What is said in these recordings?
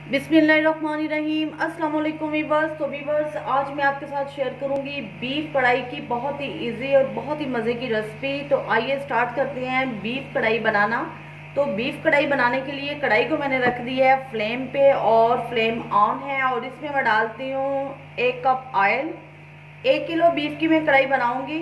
बिस्मिल्लाहिर्रहमानिर्रहीम। अस्सलाम वालेकुम वीवर्स। तो वीवर्स, आज मैं आपके साथ शेयर करूंगी बीफ कढ़ाई की बहुत ही इजी और बहुत ही मज़े की रेसिपी। तो आइए स्टार्ट करते हैं बीफ कढ़ाई बनाना। तो बीफ कढ़ाई बनाने के लिए कढ़ाई को मैंने रख दिया है फ्लेम पे और फ्लेम ऑन है। और इसमें मैं डालती हूँ 1 कप ऑयल। 1 किलो बीफ की मैं कढ़ाई बनाऊँगी।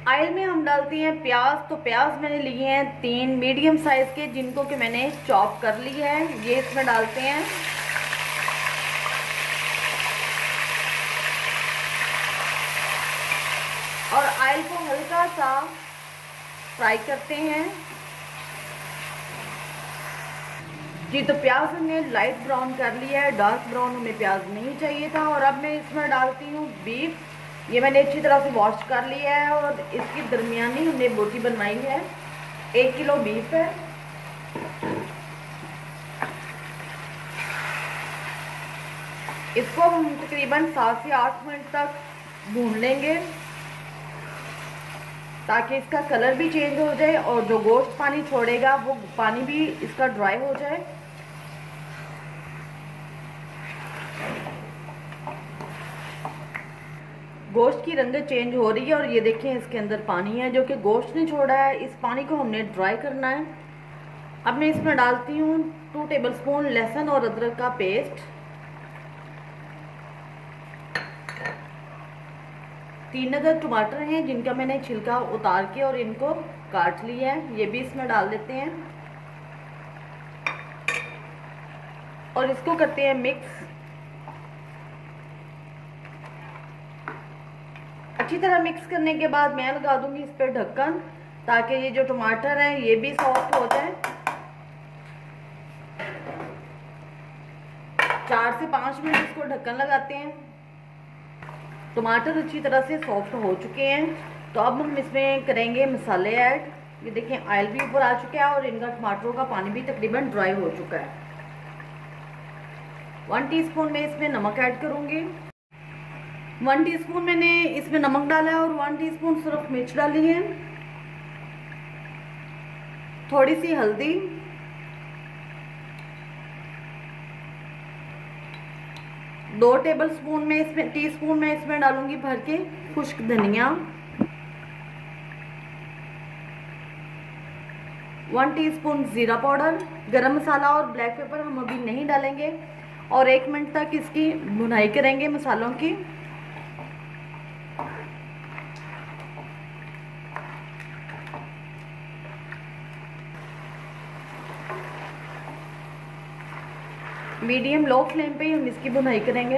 ऑयल में हम डालते हैं प्याज। तो प्याज मैंने लिए हैं 3 मीडियम साइज के, जिनको कि मैंने चॉप कर लिया है। ये इसमें डालते हैं। और ऑयल को हल्का सा फ्राई करते हैं। जी, तो प्याज हमने लाइट ब्राउन कर लिया है, डार्क ब्राउन हमें प्याज नहीं चाहिए था। और अब मैं इसमें डालती हूँ बीफ। ये मैंने अच्छी तरह से वॉश कर लिया है और इसकी दरमियानी हमने बोटी बनवाई है। 1 किलो बीफ है। इसको हम तकरीबन 7 से 8 मिनट तक भून लेंगे ताकि इसका कलर भी चेंज हो जाए और जो गोश्त पानी छोड़ेगा वो पानी भी इसका ड्राई हो जाए। गोश्त की रंगत चेंज हो रही है और ये देखें इसके अंदर पानी है जो कि गोश्त ने छोड़ा है। इस पानी को हमने ड्राई करना है। अब मैं इसमें डालती हूँ 2 टेबलस्पून लहसुन और अदरक का पेस्ट, 3 अदर टमाटर हैं जिनका मैंने छिलका उतार के और इनको काट लिया है। ये भी इसमें डाल देते हैं और इसको करते हैं मिक्स। अच्छी तरह मिक्स करने के बाद मैं लगा दूंगी इस पर ढक्कन ताकि ये जो टमाटर है ये भी सॉफ्ट हो जाए। 4 से 5 मिनट इसको ढक्कन लगाते हैं। टमाटर अच्छी तरह से सॉफ्ट हो चुके हैं। तो अब हम इसमें करेंगे मसाले ऐड। ये देखें ऑयल भी ऊपर आ चुका है और इनका टमाटरों का पानी भी तकरीबन ड्राई हो चुका है। 1 टीस्पून में इसमें नमक ऐड करूंगी। 1 टीस्पून मैंने इसमें नमक डाला है और 1 टीस्पून सिर्फ मिर्च डाली है। थोड़ी सी हल्दी, दो टेबलस्पून में इसमें टीस्पून में इसमें डालूंगी भर के खुश्क धनिया, 1 टीस्पून जीरा पाउडर, गरम मसाला और ब्लैक पेपर हम अभी नहीं डालेंगे। और 1 मिनट तक इसकी भुनाई करेंगे मसालों की। मीडियम लो फ्लेम पे हम इसकी भुनाई करेंगे।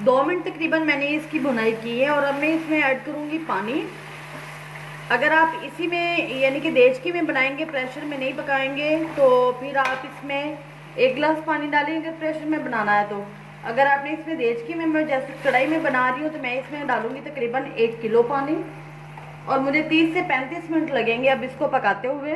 दो मिनट तकरीबन मैंने इसकी भुनाई की है और अब मैं इसमें ऐड करूंगी पानी। अगर आप इसी में यानी कि देचकी में बनाएंगे, प्रेशर में नहीं पकाएंगे, तो फिर आप इसमें 1 गिलास पानी डालेंगे अगर प्रेशर में बनाना है। तो अगर आपने इसमें देचकी में मैं जैसे कढ़ाई में बना रही हूँ तो मैं इसमें डालूंगी तकरीबन 1 किलो पानी। और मुझे 30 से 35 मिनट लगेंगे अब इसको पकाते हुए।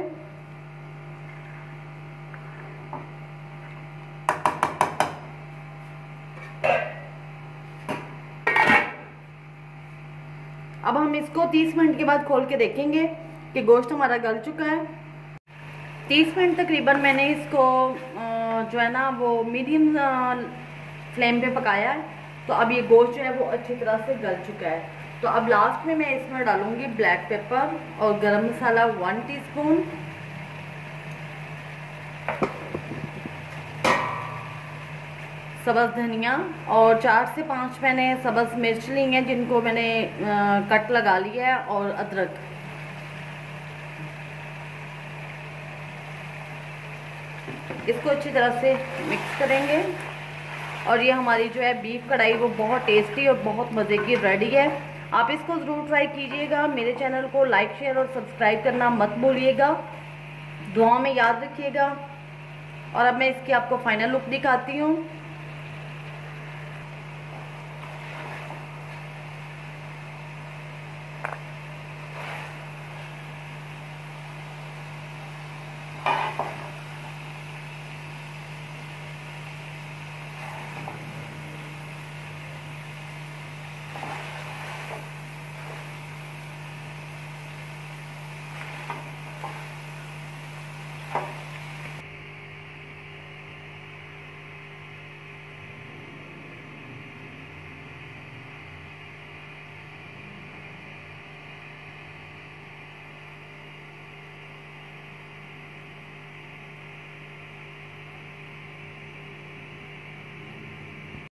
अब हम इसको 30 मिनट के बाद खोल के देखेंगे कि गोश्त हमारा गल चुका है। 30 मिनट तकरीबन मैंने इसको जो है ना वो मीडियम फ्लेम पे पकाया है। तो अब ये गोश्त जो है वो अच्छी तरह से गल चुका है। तो अब लास्ट में मैं इसमें डालूंगी ब्लैक पेपर और गरम मसाला 1 टीस्पून, सब्ज़ धनिया और 4 से 5 मैंने सब्ज़ मिर्च ली हैं जिनको मैंने कट लगा लिया है, और अदरक। इसको अच्छी तरह से मिक्स करेंगे और ये हमारी जो है बीफ कढ़ाई वो बहुत टेस्टी और बहुत मज़े की रेडी है। आप इसको ज़रूर ट्राई कीजिएगा। मेरे चैनल को लाइक शेयर और सब्सक्राइब करना मत भूलिएगा। दुआ में याद रखिएगा। और अब मैं इसकी आपको फाइनल लुक दिखाती हूँ।